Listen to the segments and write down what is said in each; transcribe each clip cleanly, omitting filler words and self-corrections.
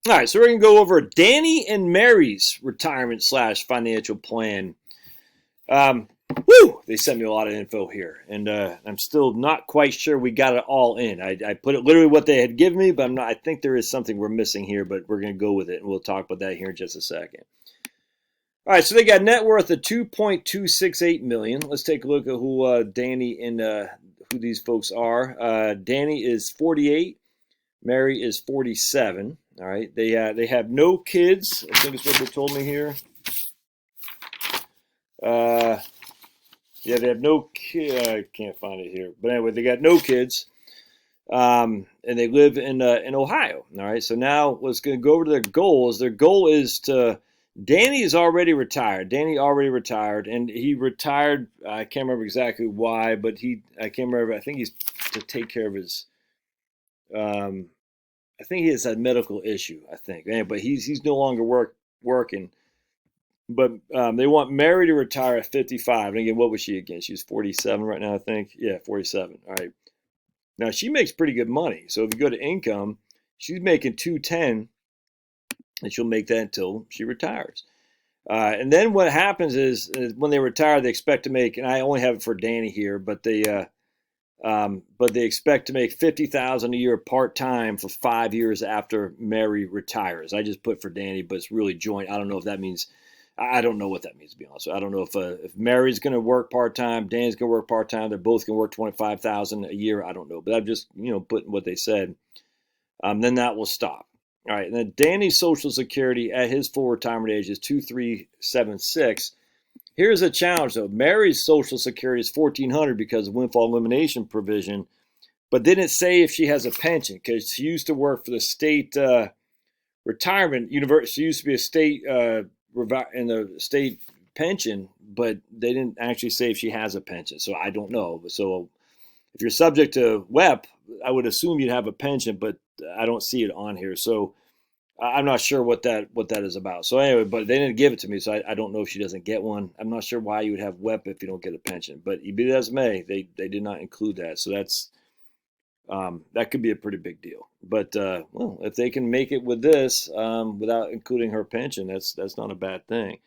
All right, so we're going to go over Danny and Mary's retirement / financial plan. They sent me a lot of info here, and I'm still not quite sure we got it all in. I put it literally what they had given me, but I'm not. I think there is something we're missing here, but we're going to go with it, and we'll talk about that here in just a second. All right, so they got net worth of $2.268 million. Let's take a look at who Danny and who these folks are. Danny is 48. Mary is 47. All right, they have no kids. I think is what they told me here. Yeah, they have no kids. I can't find it here, but anyway, they got no kids, and they live in Ohio. All right, so now let's go over to their goals. Their goal is to. Danny is already retired. Danny already retired, and he retired. I can't remember exactly why, but I can't remember. I think he's to take care of his. I think he has a medical issue. I think, but he's no longer working. But they want Mary to retire at 55. And again, what was she again? She's 47 right now, I think. Yeah, 47. All right. Now she makes pretty good money. So if you go to income, she's making 210, and she'll make that until she retires. And then what happens is when they retire, they expect to make, and I only have it for Danny here, but they expect to make $50,000 a year part time for 5 years after Mary retires. I just put for Danny, but it's really joint. I don't know if that means. I don't know what that means, to be honest. I don't know if Mary's going to work part time, Dan's going to work part time. They're both going to work $25,000 a year. I don't know, but I'm just putting what they said. Then that will stop. All right, and then Danny's Social Security at his full retirement age is 2376. Here's a challenge though. Mary's Social Security is 1400 because of windfall elimination provision, but didn't say if she has a pension because she used to work for the state retirement university. She used to be a state in the state pension, but they didn't actually say if she has a pension. So I don't know. So if you're subject to WEP, I would assume you'd have a pension, but I don't see it on here. So I'm not sure what that is about. So anyway, but they didn't give it to me, so I don't know if she doesn't get one. I'm not sure why you would have WEP if you don't get a pension. But be that as may, they did not include that. So that's that could be a pretty big deal. But well, if they can make it with this without including her pension, that's not a bad thing.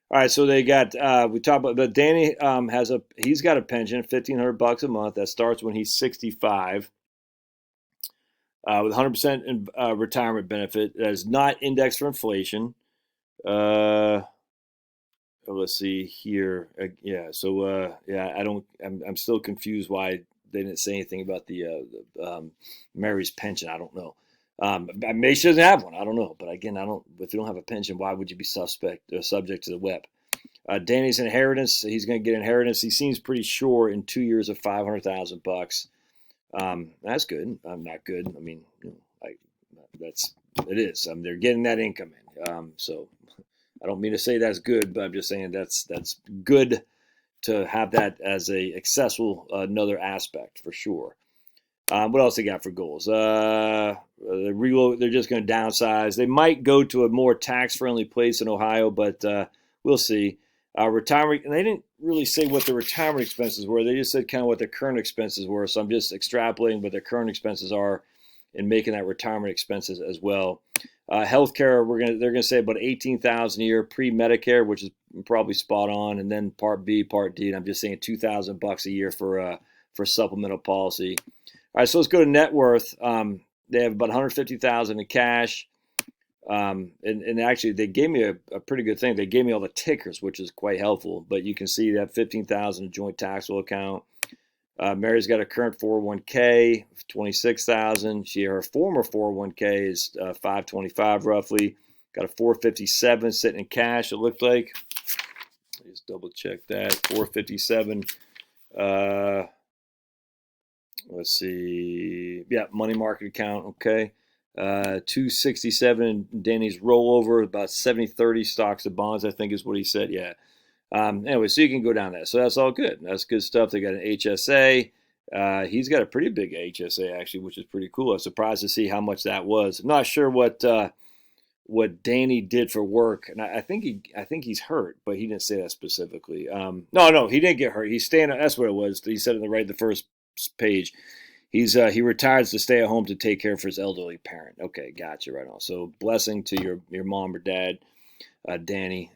All right, so they got we talked about, but Danny he's got a pension, $1,500 a month that starts when he's 65, with 100% retirement benefit that is not indexed for inflation. Let's see here, yeah. So yeah, I'm still confused why they didn't say anything about the Mary's pension. I don't know. Maybe she doesn't have one. I don't know. But again, if you don't have a pension, why would you be subject to the WEP? Danny's inheritance. He's going to get inheritance. He seems pretty sure in 2 years of $500,000. That's good. Not good. I mean, it is. They're getting that income in. So I don't mean to say that's good, but I'm just saying that's good to have that as a accessible another aspect for sure. What else they got for goals? They're just going to downsize. They might go to a more tax-friendly place in Ohio, but we'll see. Retirement, and they didn't really say what the retirement expenses were. They just said kind of what their current expenses were. So I'm just extrapolating what their current expenses are and making that retirement expenses as well. Healthcare, they're gonna say about $18,000 a year pre-Medicare, which is probably spot on, and then Part B, Part D, and I'm just saying $2,000 a year for supplemental policy. All right, so let's go to net worth. They have about $150,000 in cash, and actually they gave me a pretty good thing. They gave me all the tickers, which is quite helpful. But you can see that $15,000 in joint taxable account. Mary's got a current 401k, $26,000. Her former 401k is $525 roughly. Got a $457 sitting in cash. It looked like. Just double check that. $457. Let's see. Yeah, money market account. Okay. $267 in Danny's rollover. About 70-30 stocks and bonds, I think is what he said. Yeah. Anyway, so you can go down that. So that's all good. That's good stuff. They got an HSA. He's got a pretty big HSA actually, which is pretty cool. I was surprised to see how much that was. I'm not sure what Danny did for work, and I think he's hurt, but he didn't say that specifically. No, he didn't get hurt. He's staying. That's what it was. He said in the first page. He retires to stay at home to take care of his elderly parent. Okay, gotcha, right on. So blessing to your mom or dad, Danny.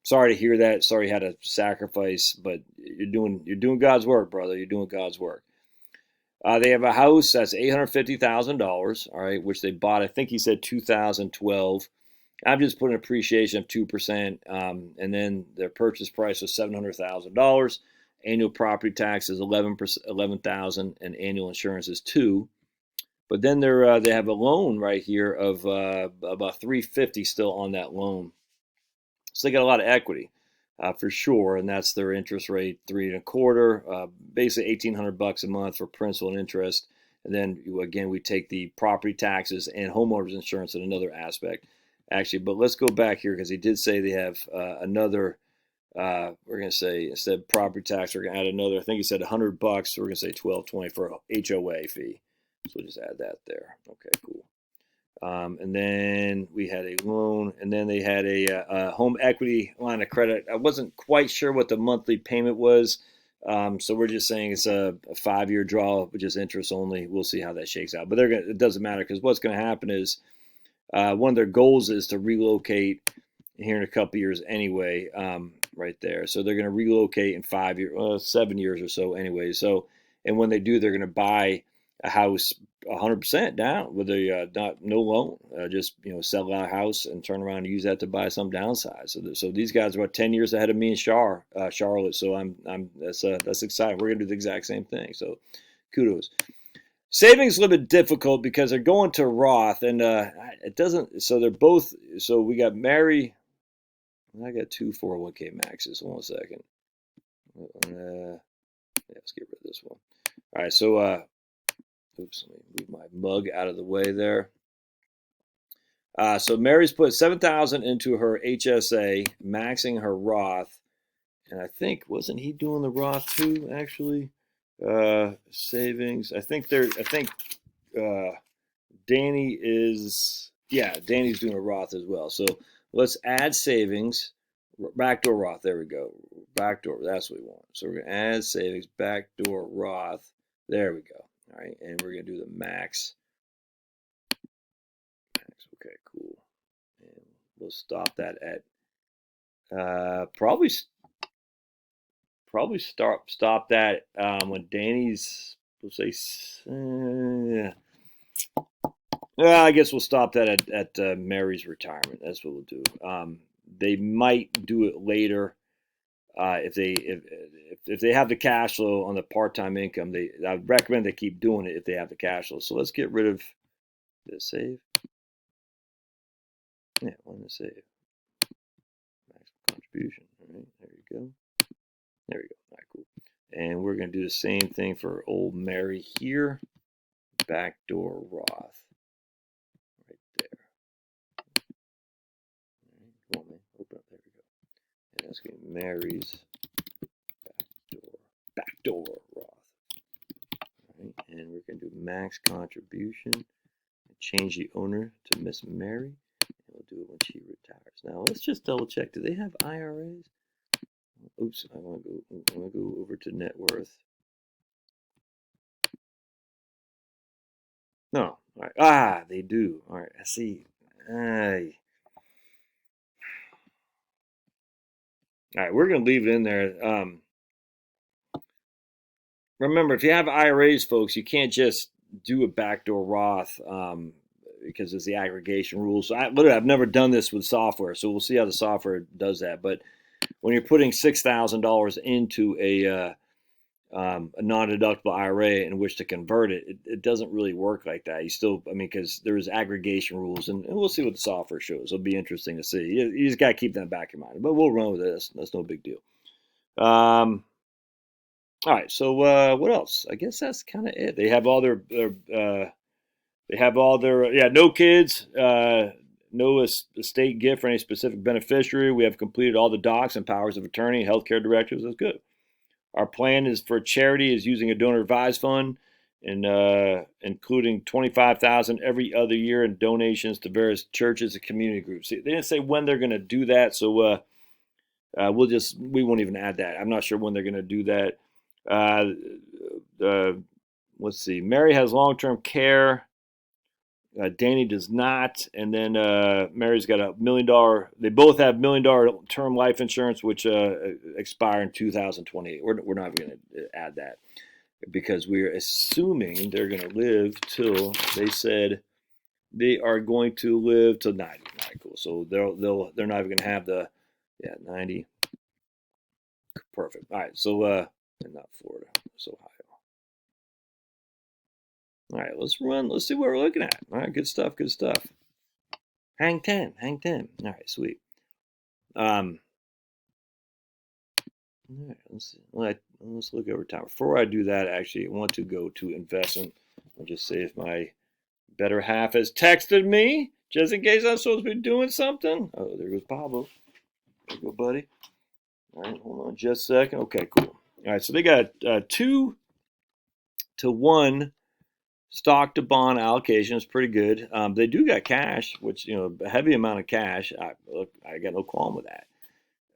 Sorry to hear that. Sorry you had to sacrifice, but you're doing God's work, brother. You're doing God's work. They have a house that's $850,000, all right, which they bought. I think he said 2012. I'm just putting appreciation of 2%, and then their purchase price was $700,000. Annual property tax is 11,000, and annual insurance is 2. But then they have a loan right here of about 350 still on that loan. So they got a lot of equity for sure, and that's their interest rate 3.25, basically $1,800 a month for principal and interest. And then again, we take the property taxes and homeowners insurance in another aspect, actually. But let's go back here because he did say they have another. We're going to say instead of property tax, we're going to add another. I think he said $100. So we're going to say $1,220 for a HOA fee. So we'll just add that there. Okay, cool. And then we had a loan, and then they had a home equity line of credit. I wasn't quite sure what the monthly payment was, so we're just saying it's a 5-year draw, which is interest only. We'll see how that shakes out. But it doesn't matter because what's going to happen is one of their goals is to relocate here in a couple years anyway, right there. So they're going to relocate in 5 years, 7 years or so anyway. So, and when they do, they're going to buy a house 100% down with no loan. Just sell out a house and turn around and use that to buy some downside. So these guys are about 10 years ahead of me and Charlotte. So that's exciting. We're gonna do the exact same thing. So kudos. Savings a little bit difficult because they're going to Roth and it doesn't. So they're both. So we got Mary. I got 2 401k maxes. Hold on a second. Let's get rid of this one. All right. So. Oops, let me move my mug out of the way there. So Mary's put 7,000 into her HSA, maxing her Roth, and I think wasn't he doing the Roth too? Actually, savings. I think Danny is. Yeah, Danny's doing a Roth as well. So let's add savings, backdoor Roth. There we go, backdoor. That's what we want. So we're gonna add savings, backdoor Roth. There we go. All right, and we're going to do the max. Okay, cool. And we'll stop that at probably stop that when Danny's, we'll say, I guess we'll stop that at Mary's retirement. That's what we'll do. They might do it later. If they have the cash flow on the part-time income, I would recommend they keep doing it if they have the cash flow. So let's get rid of the save. Yeah, want to save. Max contribution. All right, there you go. There we go. All right, cool. And we're going to do the same thing for old Mary here. Backdoor Roth. Right there. All right, come on, man. Open up. There we go. And that's going to be Mary's backdoor Roth. All right, and we're going to do max contribution. Change the owner to Miss Mary. And we'll do it when she retires. Now let's just double check. Do they have IRAs? Oops, I want to go over to net worth. No. All right. They do. All right. I see. All right. We're going to leave it in there. Remember, if you have IRAs, folks, you can't just do a backdoor Roth because it's the aggregation rules. So I've never done this with software, so we'll see how the software does that. But when you're putting $6,000 into a non-deductible IRA in which to convert it, it doesn't really work like that. You still, because there's aggregation rules, and we'll see what the software shows. It'll be interesting to see. You just got to keep that in the back of your mind. But we'll run with this. That's no big deal. All right, so what else? I guess that's kind of it. They have all their no kids, no estate gift for any specific beneficiary. We have completed all the docs and powers of attorney, healthcare directives. That's good. Our plan is for charity is using a donor advised fund, and including $25,000 every other year in donations to various churches and community groups. They didn't say when they're going to do that, so we won't even add that. I'm not sure when they're going to do that. let's see. Mary has long-term care. Danny does not. And then Mary's got $1 million. They both have $1 million term life insurance, which expire in 2028. We're not going to add that because we're assuming they're going to live till, they said they are going to live till 90. All right, cool. So they're not even going to have the 90. Perfect. All right. So and not Florida. It's Ohio. All right, let's run. Let's see what we're looking at. All right, good stuff. Good stuff. Hang 10. Hang 10. All right, sweet. All right, let's see. Let's look over time. Before I do that, actually, I want to go to investment. I'll just say if my better half has texted me, just in case I'm supposed to be doing something. Oh, there goes Pablo. There you go, buddy. All right, hold on just a second. Okay, cool. All right, so they got 2 to 1 stock to bond allocation. Is pretty good. They do got cash, which, a heavy amount of cash. I got no qualm with that.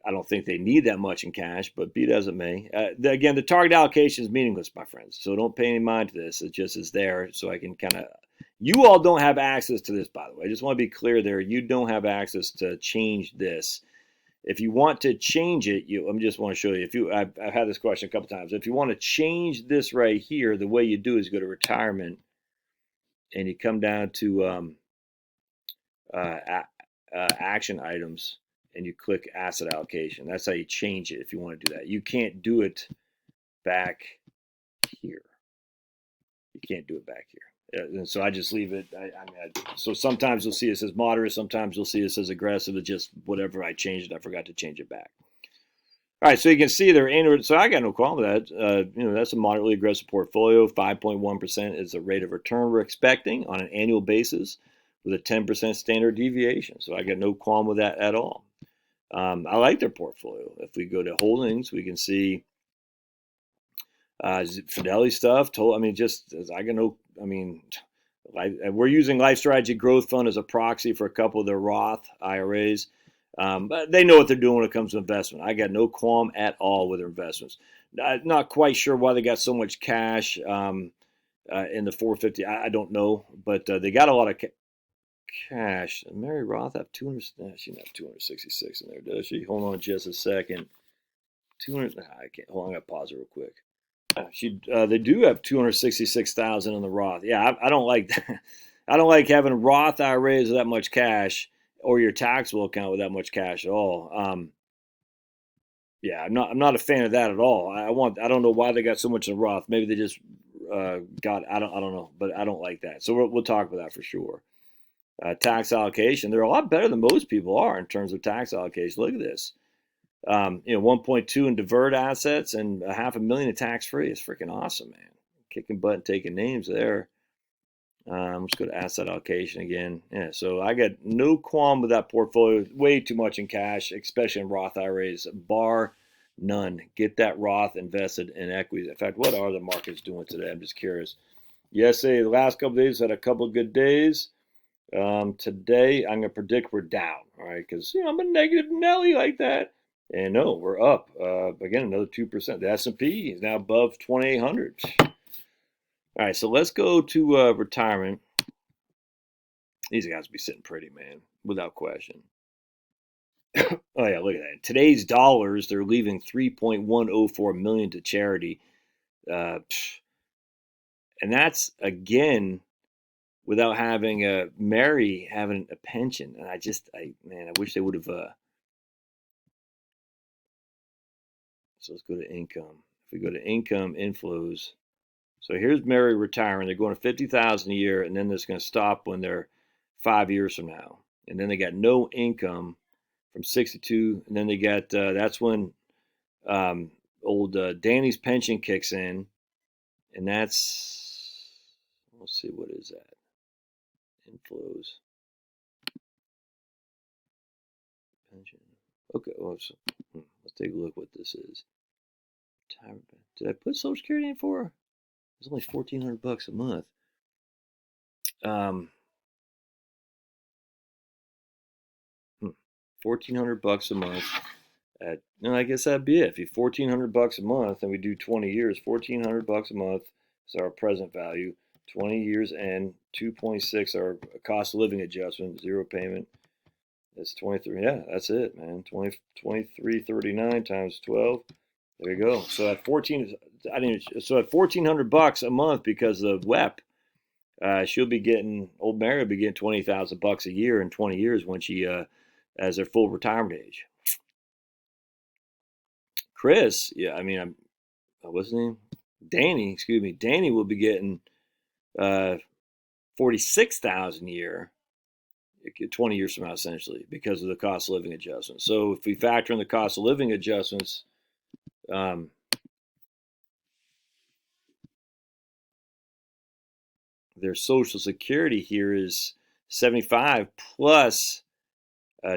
I don't think they need that much in cash, but be it as it may. Again, the target allocation is meaningless, my friends. So don't pay any mind to this. It just is there so I can kind of. You all don't have access to this, by the way. I just want to be clear there. You don't have access to change this. If you want to change it, I just want to show you. I've had this question a couple times. If you want to change this right here, the way you do is go to retirement, and you come down to action items, and you click asset allocation. That's how you change it if you want to do that. You can't do it back here. You can't do it back here. And so I just leave it. So sometimes you'll see it says moderate. Sometimes you'll see it says aggressive. It's just whatever I changed it. I forgot to change it back. All right, so you can see there. So I got no problem with that. That's a moderately aggressive portfolio. 5.1% is the rate of return we're expecting on an annual basis, with a 10% standard deviation. So I got no qualm with that at all. I like their portfolio. If we go to holdings, we can see Fidelity stuff. We're using Life Strategy Growth Fund as a proxy for a couple of their Roth IRAs. But they know what they're doing when it comes to investment. I got no qualm at all with their investments. Not quite sure why they got so much cash in the 450. I don't know, but they got a lot of cash. Mary Roth have 200. She doesn't have 266 in there, does she? Hold on just a second. 200. I can't. Hold on. I gotta pause it real quick. They do have 266,000 in the Roth. Yeah, I don't like that. I don't like having Roth IRAs with that much cash, or your taxable account with that much cash at all. I'm not a fan of that at all. I don't know why they got so much in Roth. Maybe they just got. I don't know, but I don't like that. So we'll talk about that for sure. Tax allocation. They're a lot better than most people are in terms of tax allocation. Look at this. 1.2 in deferred assets and $500,000 in tax free. It's freaking awesome, man. Kicking butt and taking names there. Let's go to asset allocation again. Yeah, so I got no qualm with that portfolio. Way too much in cash, especially in Roth IRAs. Bar none. Get that Roth invested in equities. In fact, what are the markets doing today? I'm just curious. Yesterday, the last couple of days had a couple of good days. Today, I'm going to predict we're down. All right, because I'm a negative Nelly like that. And no, we're up. Again, another 2%. The S&P is now above 2,800. All right, so let's go to retirement. These guys will be sitting pretty, man, without question. Oh, yeah, look at that. In today's dollars, they're leaving $3.104 million to charity. And that's, again, without having Mary having a pension. And I wish they would have. So let's go to income. If we go to income inflows, so here's Mary retiring. They're going to $50,000 a year, and then it's going to stop when they're 5 years from now. And then they got no income from 62, and then they got that's when old Danny's pension kicks in, and that's, let's see, what is that? Inflows. Pension. Okay, let's take a look what this is. Did I put Social Security in for her? It's only $1,400 a month. $1,400 a month. I guess that'd be it. If you $1,400 a month, and we do 20 years, $1,400 a month So our present value, 20 years and 2.6, our cost of living adjustment, zero payment. That's 23. Yeah, that's it, man. 2339 times 12. There you go. So at 14, I didn't. So at $1,400 a month because of WEP, she'll be getting, old Mary will be getting $20,000 a year in 20 years when she has her full retirement age. Chris, yeah, I mean, what's his name? Danny, excuse me. Danny will be getting 46,000 a year, 20 years from now, essentially, because of the cost of living adjustments. So if we factor in the cost of living adjustments, their Social Security here is 75 plus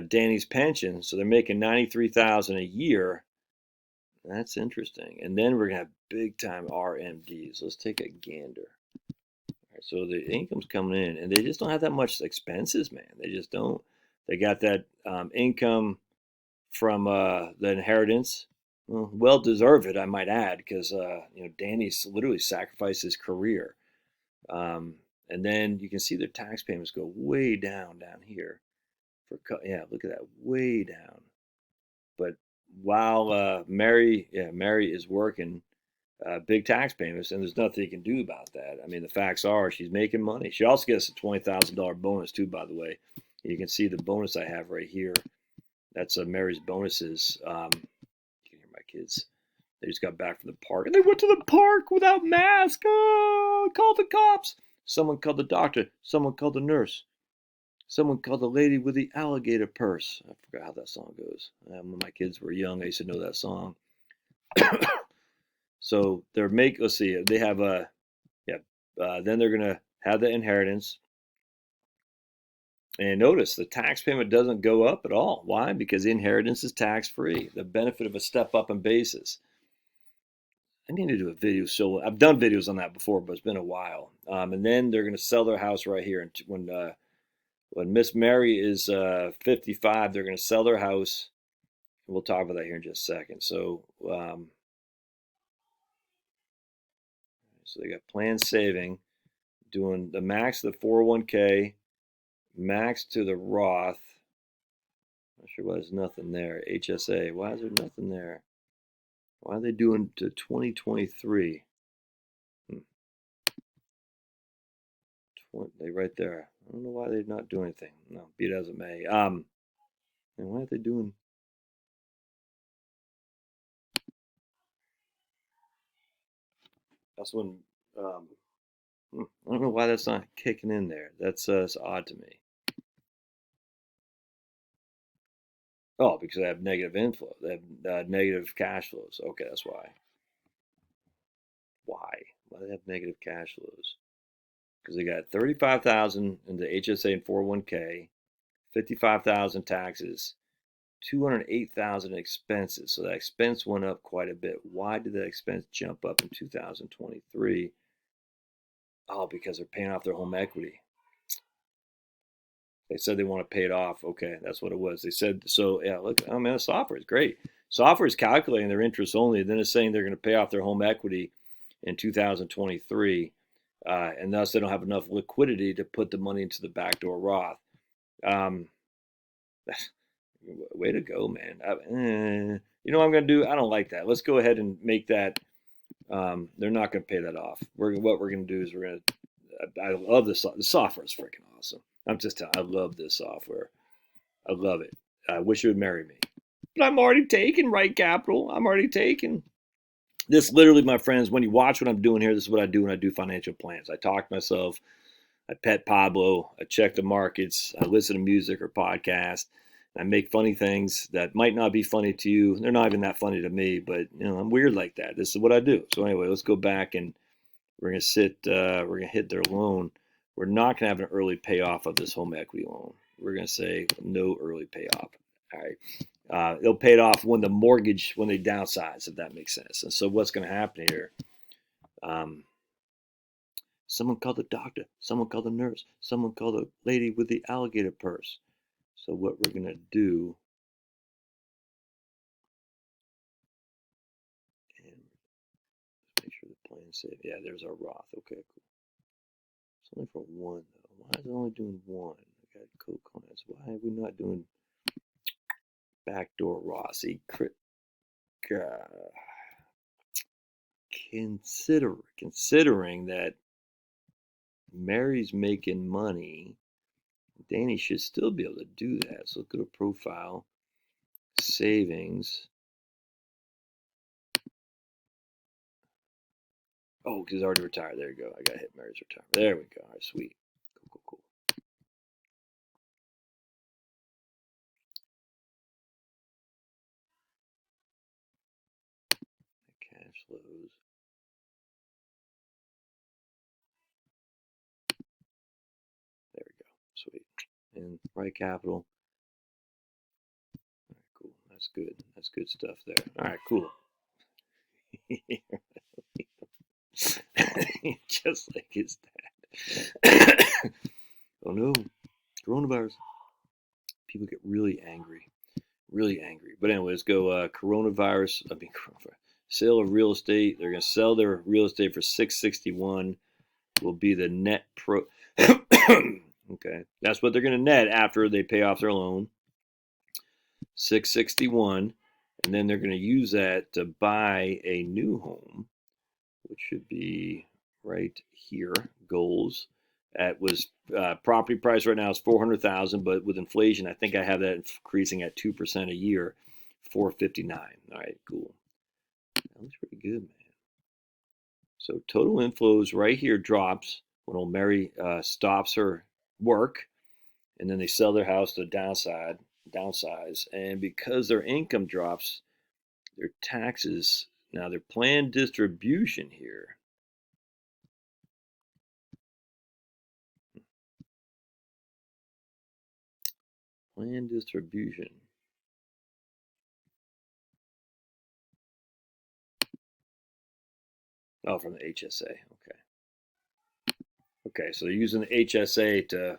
Danny's pension, so they're making 93,000 a year. That's interesting. And then we're gonna have big time RMDs. Let's take a gander. All right, so the income's coming in, and they just don't have that much expenses, man. They just don't. They got that income from the inheritance. Well deserved, I might add, because Danny's literally sacrificed his career. And then you can see their tax payments go way down here. Yeah, look at that, way down. But while Mary is working, big tax payments, and there's nothing you can do about that. I mean, the facts are she's making money. She also gets a $20,000 bonus too, by the way. You can see the bonus I have right here. That's Mary's bonuses. You can hear my kids. They just got back from the park, and they went to the park without masks. Oh, called the cops. Someone called the doctor. Someone called the nurse. Someone called the lady with the alligator purse. I forgot how that song goes. When my kids were young, I used to know that song. So let's see, they have then they're gonna have the inheritance. And notice the tax payment doesn't go up at all. Why? Because the inheritance is tax free. The benefit of a step up in basis. I need to do a video. So I've done videos on that before, but it's been a while. And then they're gonna sell their house right here. And when Miss Mary is 55, they're gonna sell their house. We'll talk about that here in just a second. So they got planned saving, doing the max to the 401k, max to the Roth. Not sure why there's nothing there. HSA. Why is there nothing there? Why are they doing to 2023? They right there. I don't know why they're not doing anything. No, be it as it may. And why are they doing? That's when. I don't know why that's not kicking in there. That's odd to me. Oh, because they have negative inflow. They have negative cash flows. Okay, that's why. Why? Why do they have negative cash flows? Because they got 35,000 into HSA and 401k, 55,000 taxes, 208,000 expenses. So that expense went up quite a bit. Why did that expense jump up in 2023? Oh, because they're paying off their home equity. They said they want to pay it off. Okay, that's what it was. They said, so yeah, look, oh man, the software is great. Software is calculating their interest only, then it's saying they're going to pay off their home equity in 2023, and thus they don't have enough liquidity to put the money into the backdoor Roth. Way to go, man. You know what I'm going to do? I don't like that. Let's go ahead and make that. They're not going to pay that off. What we're going to do is I love this. The software is freaking awesome. I'm just telling you, I love this software. I love it. I wish it would marry me. But I'm already taken, right, Capital? I'm already taken. This literally, my friends, when you watch what I'm doing here, this is what I do when I do financial plans. I talk to myself. I pet Pablo. I check the markets. I listen to music or podcast. I make funny things that might not be funny to you. They're not even that funny to me, but I'm weird like that. This is what I do. So anyway, let's go back and we're gonna hit their loan. We're not gonna have an early payoff of this home equity loan. We're gonna say no early payoff. All right. They'll pay it off when they downsize, if that makes sense. And so what's gonna happen here? Someone called the doctor. Someone called the nurse. Someone called the lady with the alligator purse. So what we're gonna do? And make sure the plan save. Yeah, there's our Roth. Okay, cool. It's only for one though. Why is it only doing one? I got co-clients. Why are we not doing backdoor Roth? See, considering that Mary's making money, Danny should still be able to do that. So go to profile, savings. Oh, because he's already retired. There you go. I got to hit Mary's retirement. There we go. All right, sweet. Cool. Cash flows. There we go. Sweet. And right capital. All right, cool. That's good. That's good stuff there. All right, cool. Just like his dad. Oh no, coronavirus. People get really angry. But anyway, let's go coronavirus. Sale of real estate. They're going to sell their real estate for $661. Will be the net pro. Okay, that's what they're going to net after they pay off their loan. $661, and then they're going to use that to buy a new home, which should be right here. Goals. That was property price right now is $400,000, but with inflation, I think I have that increasing at 2% a year. $459. All right, cool. That looks pretty good, man. So total inflows right here drops when old Mary stops her work, and then they sell their house to downsize, and because their income drops, their taxes, now their planned distribution here. Planned distribution. Oh, from the HSA. Okay. Okay, so they're using the HSA to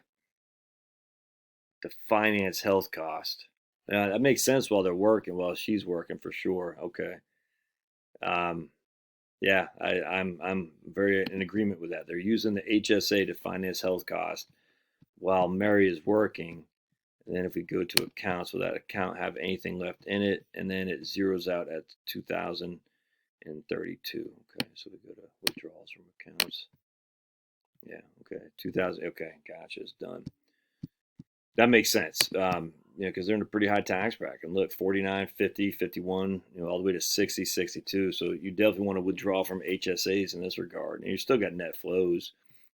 finance health cost. That makes sense while they're working, while she's working for sure. Okay. Yeah, I'm very in agreement with that. They're using the HSA to finance health cost while Mary is working. And then if we go to accounts, will that account have anything left in it? And then it zeroes out at 2032. Okay, so we go to withdrawals from accounts. Yeah, okay, 2000. Okay, gotcha, it's done. That makes sense. Because they're in a pretty high tax bracket. And look, 49, 50, 51, all the way to 60, 62. So you definitely want to withdraw from HSAs in this regard. And you still got net flows.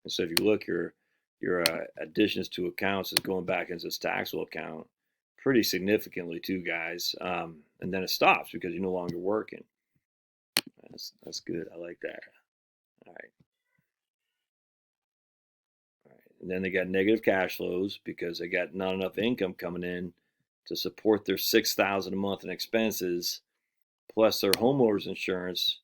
And so if you look, your additions to accounts is going back into this taxable account pretty significantly too, guys. And then it stops because you're no longer working. That's good. I like that. All right. And then they got negative cash flows because they got not enough income coming in to support their $6,000 a month in expenses, plus their homeowners insurance.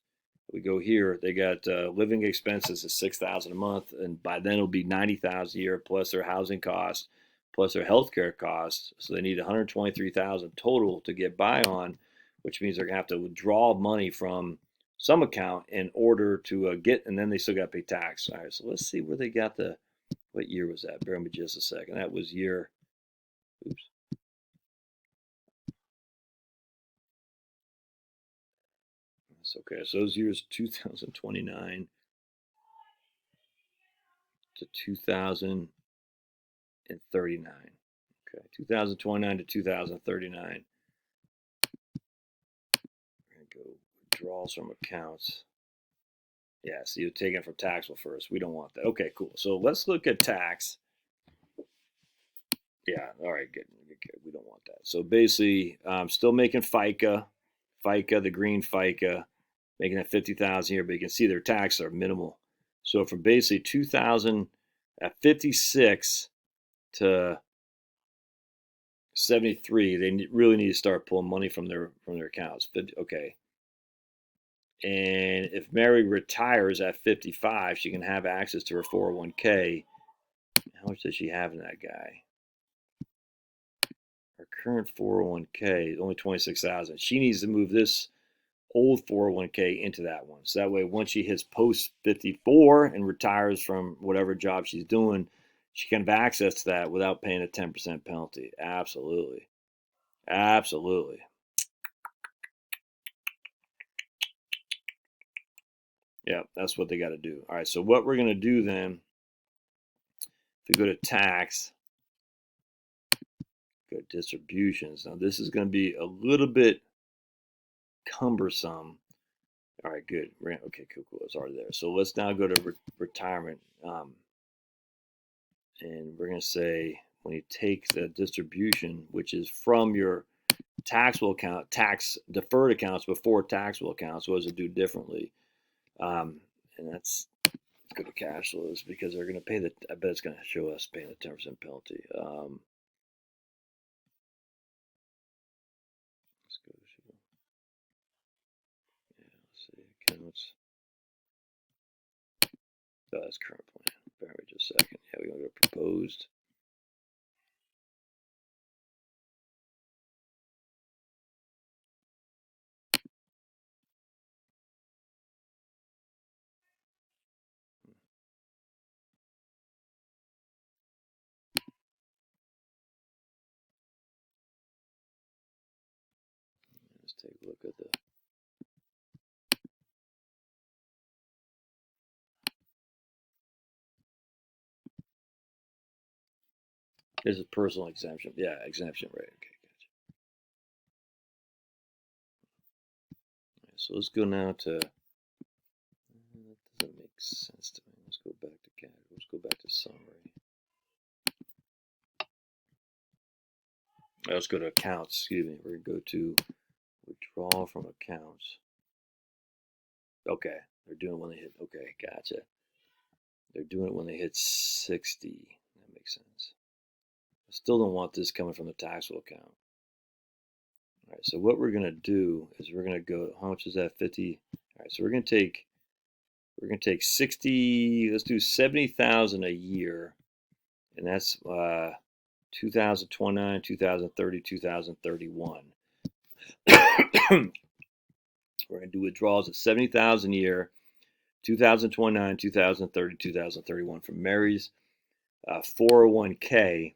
We go here, they got living expenses of $6,000 a month, and by then it'll be $90,000 a year, plus their housing costs, plus their healthcare costs. So they need $123,000 total to get by on, which means they're gonna have to withdraw money from some account in order to get, and then they still got to pay tax. All right, so let's see where they got the. What year was that? Bear with me just a second. That was year. Oops. That's okay. So those years 2029 to 2039. Okay, 2029 to 2039. We're going to go withdrawals from accounts. Yeah, so you're taking it from taxable first. We don't want that. Okay, cool. So let's look at tax. Yeah, all right, good. We don't want that. So basically, still making FICA, the green FICA, making that 50,000 a year, but you can see their taxes are minimal. So from basically 2000 at 56 to 73, they really need to start pulling money from their accounts. Okay. And if Mary retires at 55, she can have access to her 401k. How much does she have in that guy? Her current 401k is only 26,000. She needs to move this old 401k into that one. So that way, once she hits post 54 and retires from whatever job she's doing, she can have access to that without paying a 10% penalty. Absolutely. Absolutely. Yeah, that's what they got to do. All right, so what we're going to do then, if we go to tax, go to distributions. Now, this is going to be a little bit cumbersome. All right, good. Okay, cool. It's already there. So let's now go to retirement. And we're going to say when you take the distribution, which is from your taxable account, tax deferred accounts before taxable accounts, what does it do differently? And that's, let's go to cash flows because they're going to pay I bet it's going to show us paying the 10% penalty. Let's go to, yeah, let's see, accounts. Oh, that's current plan. Bear with me just a second. Yeah, we're going to go to proposed. Let's take a look at the. This is personal exemption. Yeah, exemption rate. Okay, gotcha. Right, so let's go now to. That doesn't make sense to me. Let's go back to cash. Let's go back to summary. Let's go to accounts. Excuse me. We're gonna go to withdraw from accounts. Okay, they're doing it when they hit. Okay, gotcha. They're doing it when they hit 60. That makes sense. I still don't want this coming from the taxable account. All right, so what we're gonna do is we're gonna go. How much is that? 50. All right, so we're gonna take 60. Let's do 70,000 a year, and that's 2029, 2030, 2031. We're gonna do withdrawals of 70,000 a year, 2029, 2030, 2031 from Mary's 401k,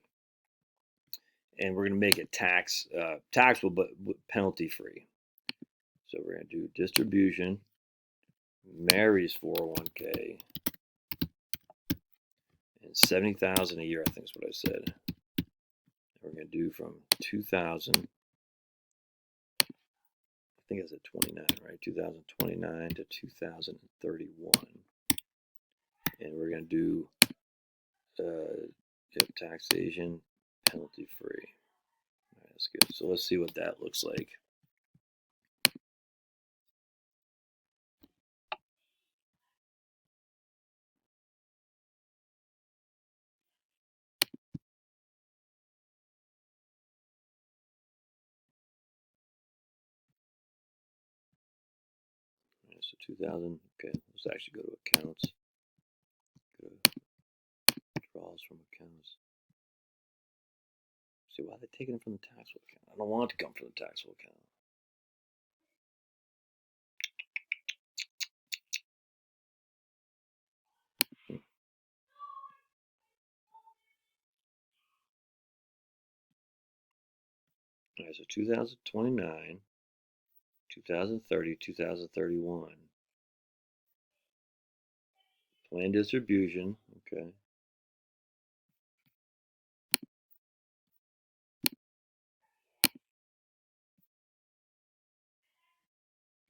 and we're going to make it taxable but penalty free. So we're going to do distribution, Mary's 401k, and 70,000 a year. I think is what I said. And we're going to do from 2000. I think it's at 29, right? 2029 to 2031, and we're going to do taxation penalty free. All right, that's good. So let's see what that looks like. So 2000, okay, let's actually go to accounts. Go to withdrawals from accounts. See, why are they taking it from the taxable account? I don't want it to come from the taxable account. All right, so 2029, 2030, 2031. Plan distribution, okay.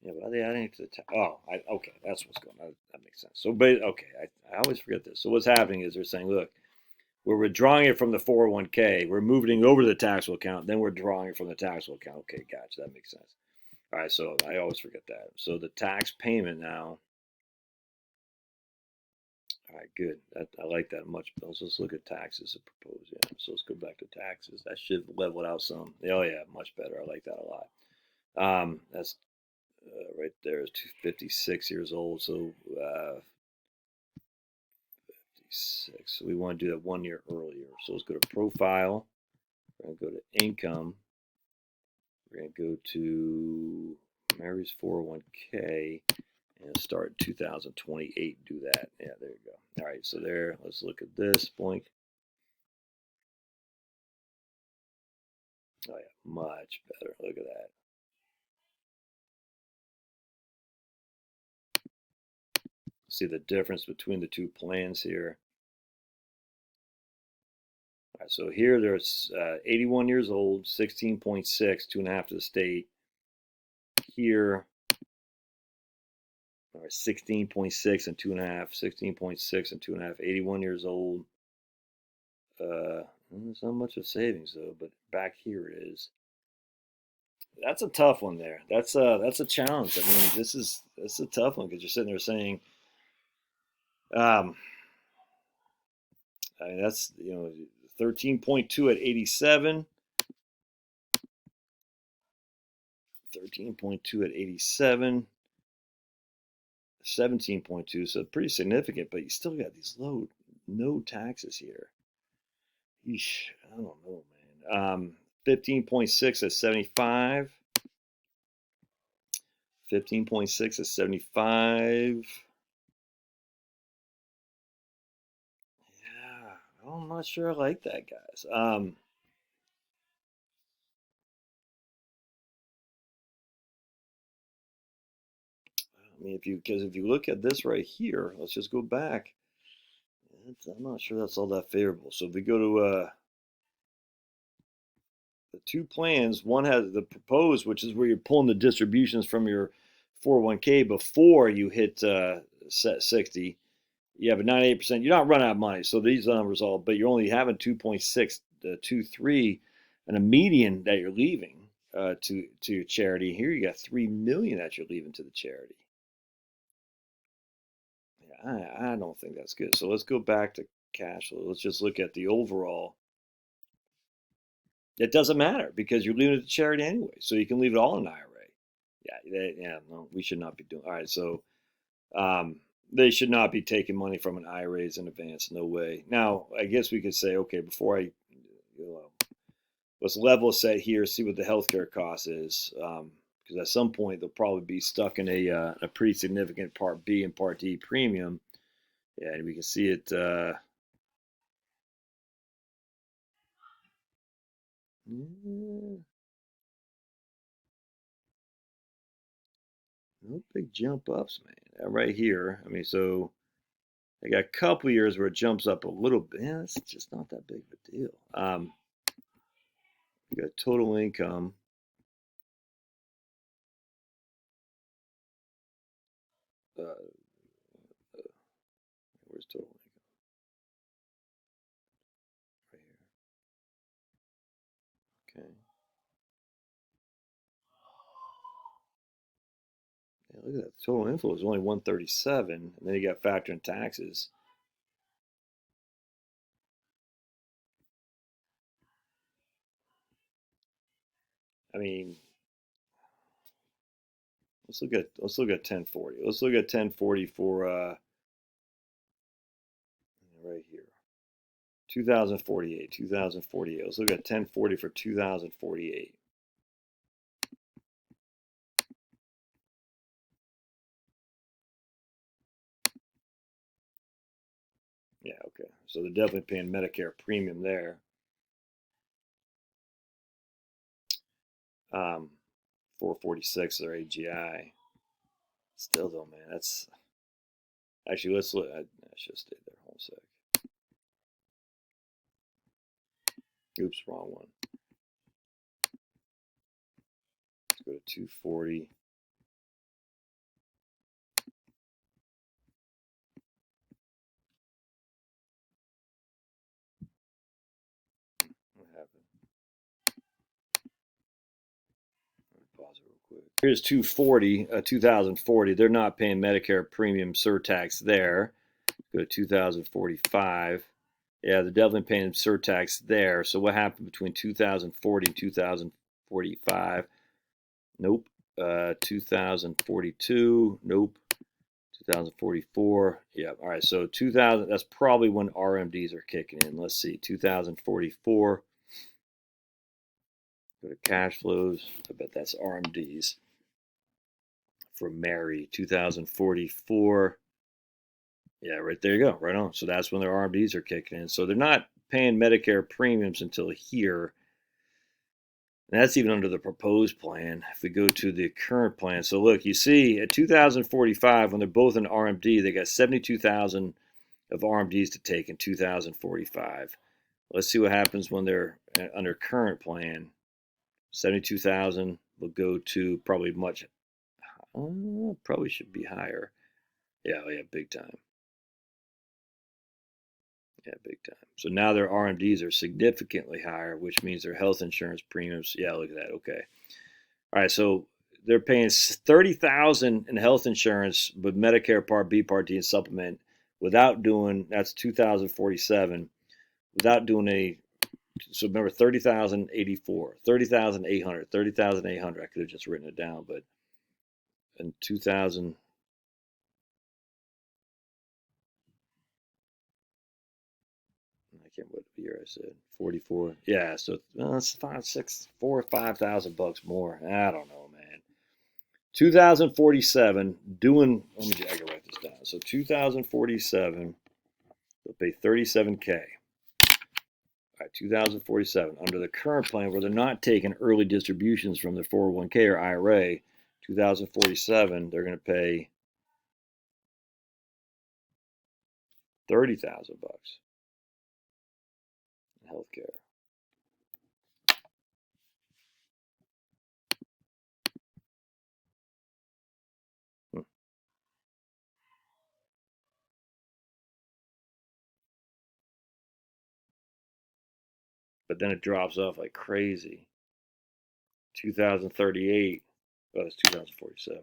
Yeah, but are they adding it to the tax? Oh, okay, that's what's going on. That makes sense. So, but okay, I always forget this. So what's happening is they're saying, look, we're withdrawing it from the 401k, we're moving it over to the taxable account, then we're drawing it from the taxable account. Okay, gotcha, that makes sense. All right, so I always forget that. So the tax payment now. All right, good. I like that much. Let's look at taxes and propose. Yeah, so let's go back to taxes. That should level it out some. Oh yeah, much better. I like that a lot. That's right there is 56 years old. So 56. So we want to do that 1 year earlier. So let's go to profile. We're going to go to income. We're going to go to Mary's 401k, and start 2028. Do that. Yeah, there you go. All right, so there. Let's look at this. Blink. Oh yeah, much better. Look at that. See the difference between the two plans here. All right, so here there's 81 years old, 16.6, 2.5 to the state. Here, 16.6 and 2.5, 16.6 and 2.5, 81 years old. There's not much of savings though, but back here it is. That's a tough one there. That's a challenge. I mean, this is a tough one because you're sitting there saying, um, I mean, that's 13.2 at 87, 13.2 at 87, 17.2. So pretty significant, but you still got these low no taxes here. Yeesh, I don't know, man. 15.6 at 75. 15.6 at 75. Yeah, I'm not sure I like that, guys. I mean, if you look at this right here, let's just go back. I'm not sure that's all that favorable. So if we go to the two plans, one has the proposed, which is where you're pulling the distributions from your 401k before you hit set 60. You have a 98%. You're not running out of money. So these numbers all, but you're only having 2.623 and a median that you're leaving to your charity. Here you got 3 million that you're leaving to the charity. Yeah, I don't think that's good. So let's go back to cash flow. Let's just look at the overall. It doesn't matter because you're leaving it to charity anyway. So you can leave it all in an IRA. Yeah, no, we should not be doing. All right, so they should not be taking money from an IRAs in advance. No way. Now, I guess we could say, okay, before let's level set here, see what the healthcare cost is, because at some point they'll probably be stuck in a pretty significant Part B and Part D premium. Yeah, and we can see it. No big jump ups, man. Right here. I mean, so I got a couple years where it jumps up a little bit. Yeah, it's just not that big of a deal. We got total income. Uh, where's total income? Right here. Okay. Yeah, look at that. The total inflow is only 137, and then you got factor in taxes. I mean, let's look at 1040. Let's look at 1040 for right here. 2048, 2048. Let's look at 1040 for 2048. Yeah, okay. So they're definitely paying Medicare premium there. 446 their AGI. Still though, man, that's actually let's look. I should have stayed there. Hold a sec. Oops, wrong one. Let's go to 240. What happened? Pause it real quick. Here's 240, 2040. They're not paying Medicare premium surtax there. Go to 2045. Yeah, they're definitely paying surtax there. So what happened between 2040 and 2045? Nope. 2042. Nope. 2044. Yeah. All right. So 2000. That's probably when RMDs are kicking in. Let's see. 2044. Go to cash flows. I bet that's RMDs. for Mary, 2044. Yeah, right there you go, right on. So that's when their RMDs are kicking in. So they're not paying Medicare premiums until here. And that's even under the proposed plan. If we go to the current plan, so look, you see at 2045, when they're both in RMD, they got 72,000 of RMDs to take in 2045. Let's see what happens when they're under current plan. 72,000 will go to probably much, probably should be higher. Yeah, big time. Yeah, big time. So now their RMDs are significantly higher, which means their health insurance premiums. Yeah, look at that. Okay. All right. So they're paying 30,000 in health insurance, but Medicare Part B, Part D, and supplement without doing. That's 2047. Without doing any. So remember, 30,084, 30,800, 30,800. I could have just written it down, but in 2000. I can't remember what year I said. 44. Yeah, so it's 5,000 bucks more. I don't know, man. 2047 doing. Let me. I can write this down. So 2047, they'll pay 37K. All right, 2047 under the current plan where they're not taking early distributions from their 401K or IRA. 2047, they're going to pay 30,000 bucks in healthcare. But then it drops off like crazy. 2038. Oh, it's 2047.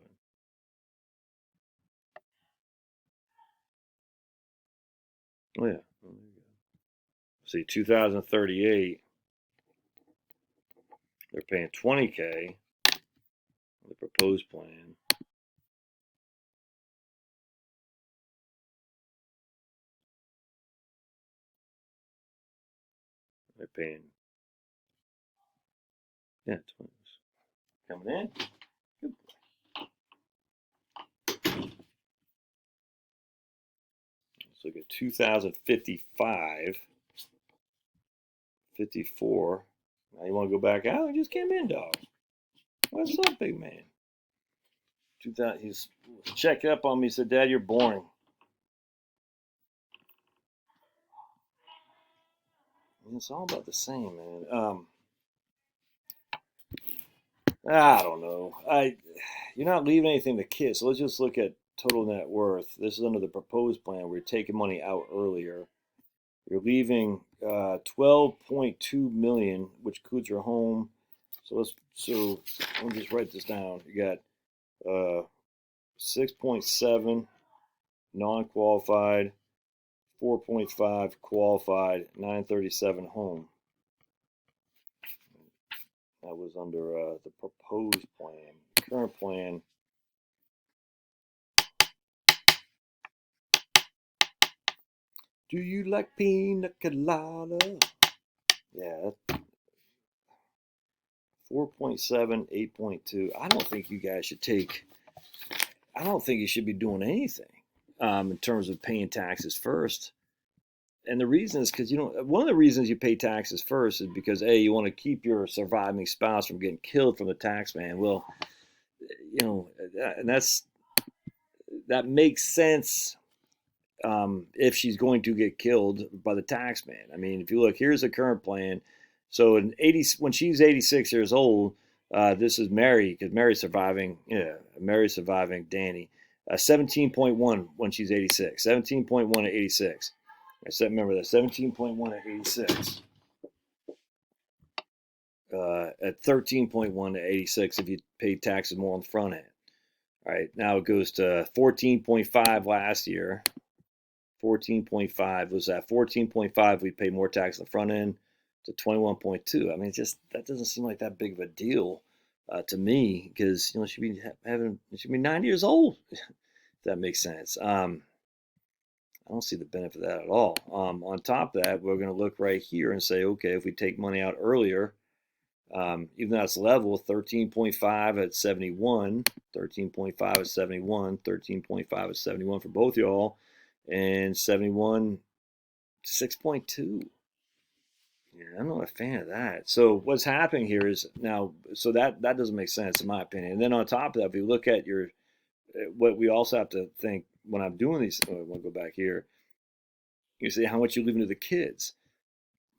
Oh, yeah. See, 2038, they're paying 20K on the proposed plan. They're paying, yeah, 20. Coming in. Good. Let's look at 2055, 54. Now you want to go back out? You just came in, dog. What's up, big man? 2000. He's checked up on me. He said, "Dad, you're boring." It's all about the same, man. I don't know. You're not leaving anything to kids. So let's just look at total net worth. This is under the proposed plan. We're taking money out earlier. You're leaving 12.2 million, which includes your home. So let me just write this down. You got 6.7 non-qualified, 4.5 qualified, 937 home. That was under the proposed plan. Current plan. Do you like pina colada? Yeah, 4.7, 8.2. I don't think you guys should take. I don't think you should be doing anything in terms of paying taxes first. And the reason is because one of the reasons you pay taxes first is because you want to keep your surviving spouse from getting killed from the tax man. Well, and that makes sense if she's going to get killed by the tax man. I mean, if you look, here's the current plan. So when she's 86 years old, this is Mary, because Mary's surviving. Yeah, Mary's surviving Danny. 17.1 when she's 86. 17.1 at 86. Remember that 17.1 at 86. At 13.1 to 86 if you pay taxes more on the front end. All right, now it goes to 14.5 last year. 14.5 was that 14.5 we pay more tax on the front end to 21.2. I mean, that doesn't seem like that big of a deal to me, because she'd be 90 years old. If that makes sense. I don't see the benefit of that at all. On top of that, we're going to look right here and say, okay, if we take money out earlier, Even though it's level, 13.5 at 71, 13.5 at 71, 13.5 at 71 for both y'all, and 71, 6.2. Yeah, I'm not a fan of that. So what's happening here is now, so that doesn't make sense in my opinion. And then on top of that, if you look at your, what we also have to think when I'm doing these, I want to go back here. You see how much you're leaving to the kids.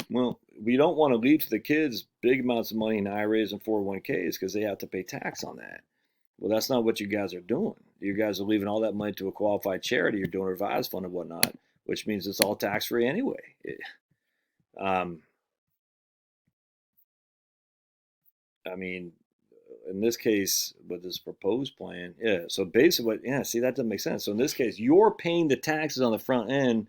Well, we don't want to leave to the kids big amounts of money in IRAs and 401ks because they have to pay tax on that. Well, that's not what you guys are doing. You guys are leaving all that money to a qualified charity. You're doing a revised fund and whatnot, which means it's all tax free anyway. I mean, in this case, with this proposed plan, yeah. So basically, see, that doesn't make sense. So in this case, you're paying the taxes on the front end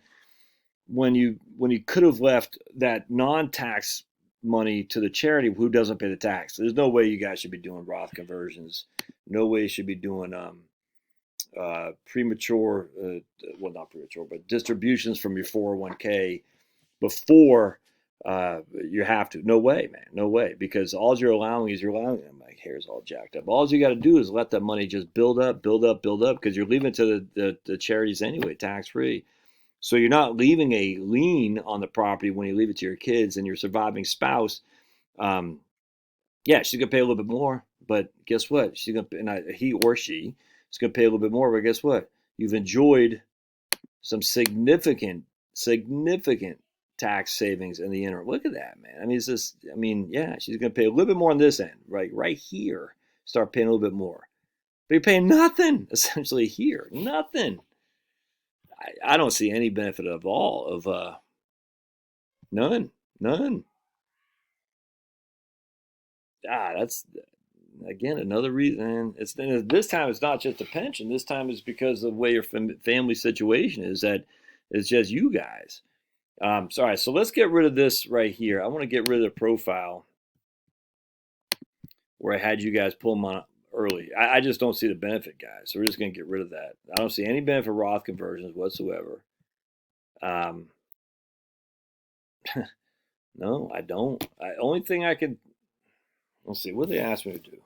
when you could have left that non-tax money to the charity who doesn't pay the tax. There's no way you guys should be doing Roth conversions. No way you should be doing premature, well, not premature, but distributions from your 401k before you have to. No way, man. No way. Because all you're allowing is my hair's all jacked up. All you got to do is let that money just build up, because you're leaving it to the charities anyway, tax free. So you're not leaving a lien on the property when you leave it to your kids and your surviving spouse. Yeah, she's gonna pay a little bit more, but guess what? She's gonna, he or she is gonna pay a little bit more. But guess what? You've enjoyed some significant tax savings in the interim. Look at that, man. I mean, it's just, yeah, she's gonna pay a little bit more on this end, right here. Start paying a little bit more, but you're paying nothing essentially here, nothing. I don't see any benefit of all of none. That's again another reason. It's this time it's not just a pension. This time it's because of the way your family situation is. That it's just you guys. Sorry. So let's get rid of this right here. I want to get rid of the profile where I had you guys pull them on early. I just don't see the benefit, guys. So we're just going to get rid of that. I don't see any benefit for Roth conversions whatsoever. No, I don't. Only thing I could, let's see, what they asked me to do.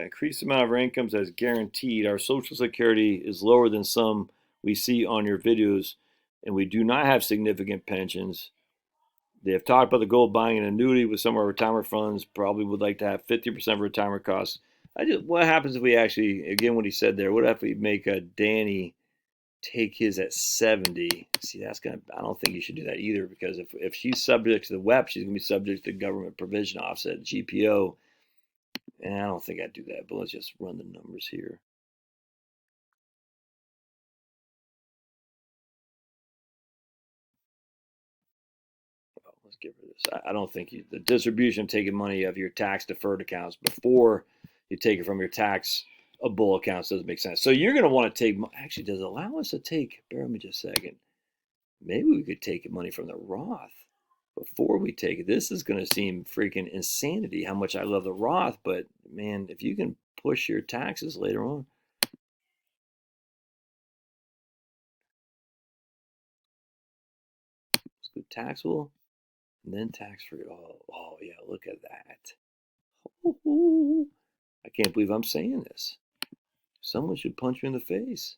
Increased amount of our incomes as guaranteed. Our Social Security is lower than some we see on your videos, and we do not have significant pensions. They have talked about the goal of buying an annuity with some of our retirement funds. Probably would like to have 50% of retirement costs. What happens if we actually, again, what he said there, what if we make Danny take his at 70? See, I don't think you should do that either, because if she's subject to the WEP, she's going to be subject to government provision offset, GPO. And I don't think I'd do that, but let's just run the numbers here. Well, let's get rid of this. I don't think the distribution of taking money of your tax deferred accounts before you take it from your taxable accounts doesn't make sense. So you're going to want to take, actually, does it allow us to take, bear with me just a second. Maybe we could take money from the Roth before we take it. This is going to seem freaking insanity how much I love the Roth, but man, if you can push your taxes later on. Let's go taxable and then tax-free. Oh yeah, look at that. Oh, I can't believe I'm saying this. Someone should punch you in the face.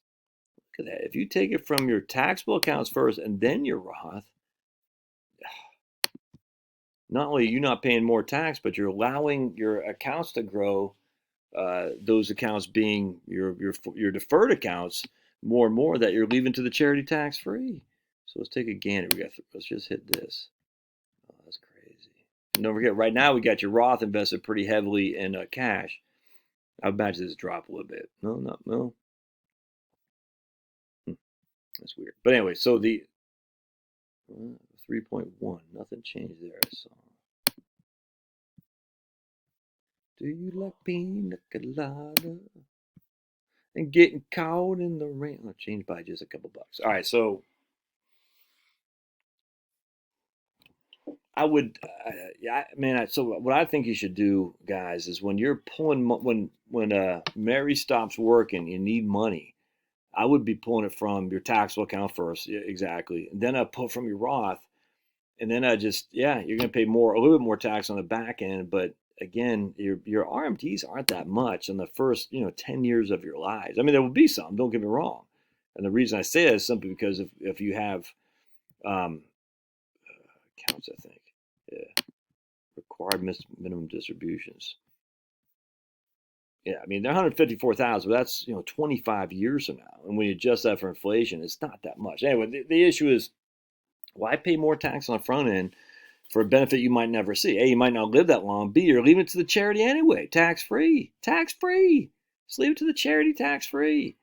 Look at that. If you take it from your taxable accounts first and then your Roth, not only are you not paying more tax, but you're allowing your accounts to grow. Those accounts being your deferred accounts more and more that you're leaving to the charity tax free. So let's take a gander. Let's just hit this. Oh, that's crazy. And don't forget, right now we got your Roth invested pretty heavily in cash. I imagine this drop a little bit. No. That's weird. But anyway, so the 3.1, nothing changed there. I saw. Do you like pina colada and getting caught in the rain? I'll change by just a couple bucks. All right, so I would, so what I think you should do, guys, is when you're pulling, when Mary stops working, you need money. I would be pulling it from your taxable account first. Yeah, exactly. And then I pull from your Roth. And then I just, yeah, you're going to pay more, a little bit more tax on the back end. But again, your RMDs aren't that much in the first, 10 years of your lives. I mean, there will be some, don't get me wrong. And the reason I say that is simply because if you have um, accounts, I think, yeah, required minimum distributions. Yeah, I mean, they're 154,000, but that's, 25 years from now. And when you adjust that for inflation, it's not that much. Anyway, the issue is, why pay more tax on the front end for a benefit you might never see? A, you might not live that long. B, you're leaving it to the charity anyway, tax free. Tax free. Just leave it to the charity tax free.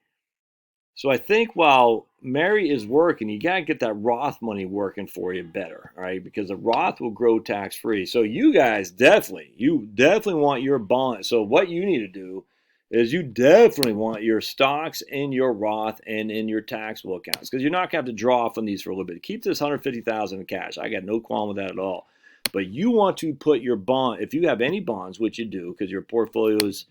So I think while Mary is working, you got to get that Roth money working for you better, all right? Because the Roth will grow tax free. So you guys you definitely want your bond. So what you need to do is you definitely want your stocks in your Roth and in your taxable accounts, because you're not going to have to draw from these for a little bit. Keep this 150,000 in cash. I got no qualm with that at all. But you want to put your bond, if you have any bonds, which you do, because your portfolio is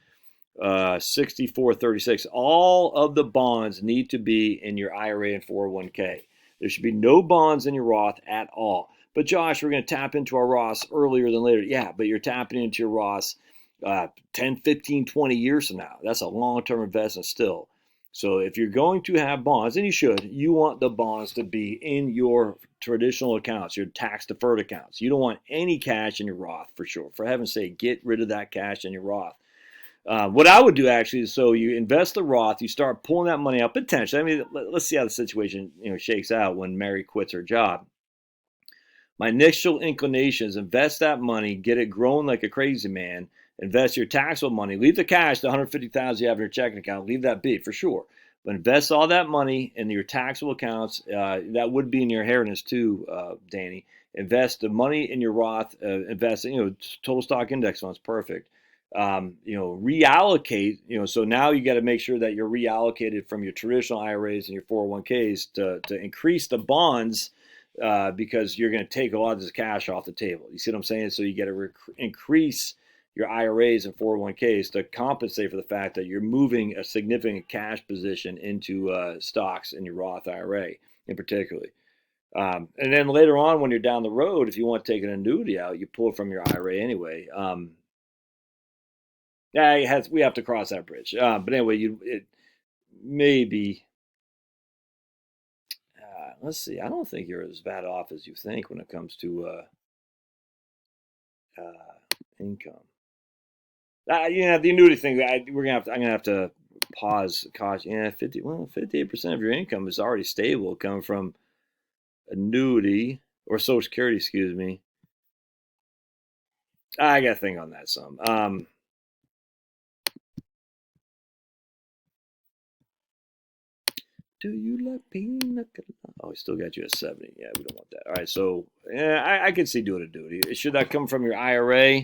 6436. All of the bonds need to be in your IRA and 401k. There should be no bonds in your Roth at all. But Josh, we're going to tap into our Roths earlier than later. Yeah, but you're tapping into your Roths 10, 15, 20 years from now. That's a long-term investment still. So if you're going to have bonds, and you should, you want the bonds to be in your traditional accounts, your tax-deferred accounts. You don't want any cash in your Roth, for sure. For heaven's sake, get rid of that cash in your Roth. What I would do actually is, so you invest the Roth, you start pulling that money out potentially. I mean, let's see how the situation shakes out when Mary quits her job. My initial inclination is invest that money, get it growing like a crazy man. Invest your taxable money. Leave the cash, the 150,000 you have in your checking account. Leave that be for sure. But invest all that money in your taxable accounts. That would be in your inheritance too, Danny. Invest the money in your Roth. Invest, total stock index funds. Perfect. Reallocate. So now you got to make sure that you're reallocated from your traditional IRAs and your 401ks to increase the bonds. Because you're going to take a lot of this cash off the table. You see what I'm saying? So you got to increase your IRAs and 401ks to compensate for the fact that you're moving a significant cash position into stocks in your Roth IRA in particular. And then later on, when you're down the road, if you want to take an annuity out, you pull it from your IRA anyway. Yeah, we have to cross that bridge. But anyway, it may be. Let's see. I don't think you're as bad off as you think when it comes to income. The annuity thing. I'm gonna have to pause. Cost. Yeah, 58% of your income is already stable, coming from annuity or Social Security. Excuse me. I got to think on that some. Do you like pina colada? Oh, we still got you at 70. Yeah, we don't want that. All right, so yeah, I could see doing a annuity. Should that come from your IRA?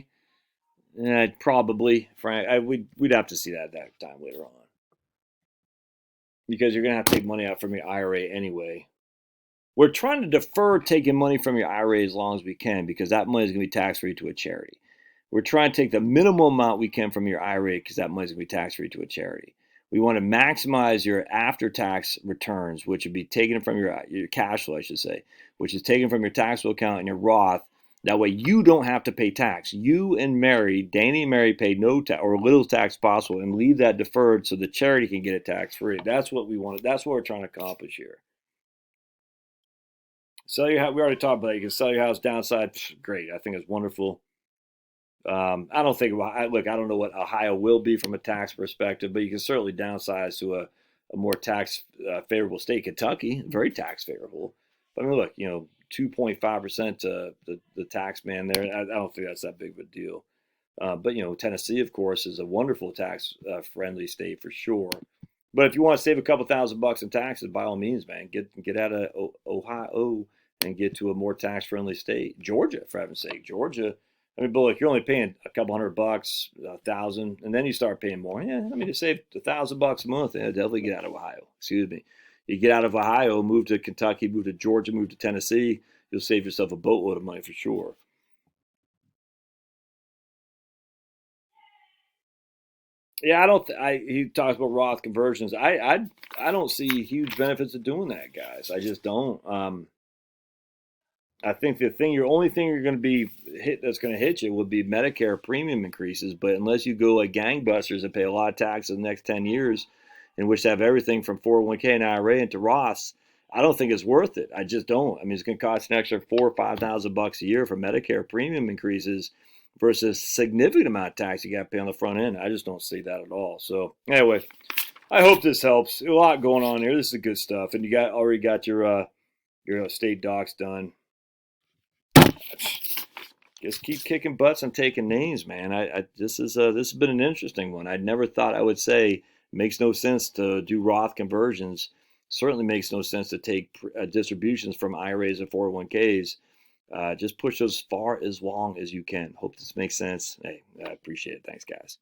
Probably, Frank. We'd have to see that at that time later on, because you're gonna have to take money out from your IRA anyway. We're trying to defer taking money from your IRA as long as we can, because that money is gonna be tax free to a charity. We're trying to take the minimum amount we can from your IRA, because that money is gonna be tax free to a charity. We want to maximize your after-tax returns, which would be taken from your cash flow, I should say, which is taken from your taxable account and your Roth. That way you don't have to pay tax. You and Mary, Danny and Mary, pay no tax or little tax possible, and leave that deferred so the charity can get it tax-free. That's what we want. That's what we're trying to accomplish here. Sell your house. We already talked about it. You can sell your house downside. Great. I think it's wonderful. I don't think, look, I don't know what Ohio will be from a tax perspective, but you can certainly downsize to a more tax favorable state. Kentucky, very tax favorable. But I mean, look, 2.5% the tax man there. I don't think that's that big of a deal. But Tennessee, of course, is a wonderful tax friendly state for sure. But if you want to save a couple $1,000 in taxes, by all means, man, get out of Ohio and get to a more tax friendly state. Georgia, for heaven's sake, Georgia. I mean, but look, you're only paying a couple $100, 1,000, and then you start paying more. Yeah, I mean, to save $1,000 a month, yeah, definitely get out of Ohio. Excuse me. You get out of Ohio, move to Kentucky, move to Georgia, move to Tennessee. You'll save yourself a boatload of money for sure. Yeah, I don't. He talks about Roth conversions. I don't see huge benefits of doing that, guys. I just don't. I think your only thing you're going to be hit that's going to hit you would be Medicare premium increases. But unless you go like gangbusters and pay a lot of taxes in the next 10 years, in which to have everything from 401k and IRA into Roths, I don't think it's worth it. I just don't. I mean, it's going to cost an extra $4,000 or $5,000 a year for Medicare premium increases versus significant amount of tax you got to pay on the front end. I just don't see that at all. So anyway, I hope this helps. A lot going on here. This is good stuff, and you already got your state docs done. Just keep kicking butts and taking names, man. This has been an interesting one. I never thought I would say it makes no sense to do Roth conversions. Certainly makes no sense to take distributions from IRAs and 401ks. Just push those far as long as you can. Hope this makes sense. Hey, I appreciate it. Thanks, guys.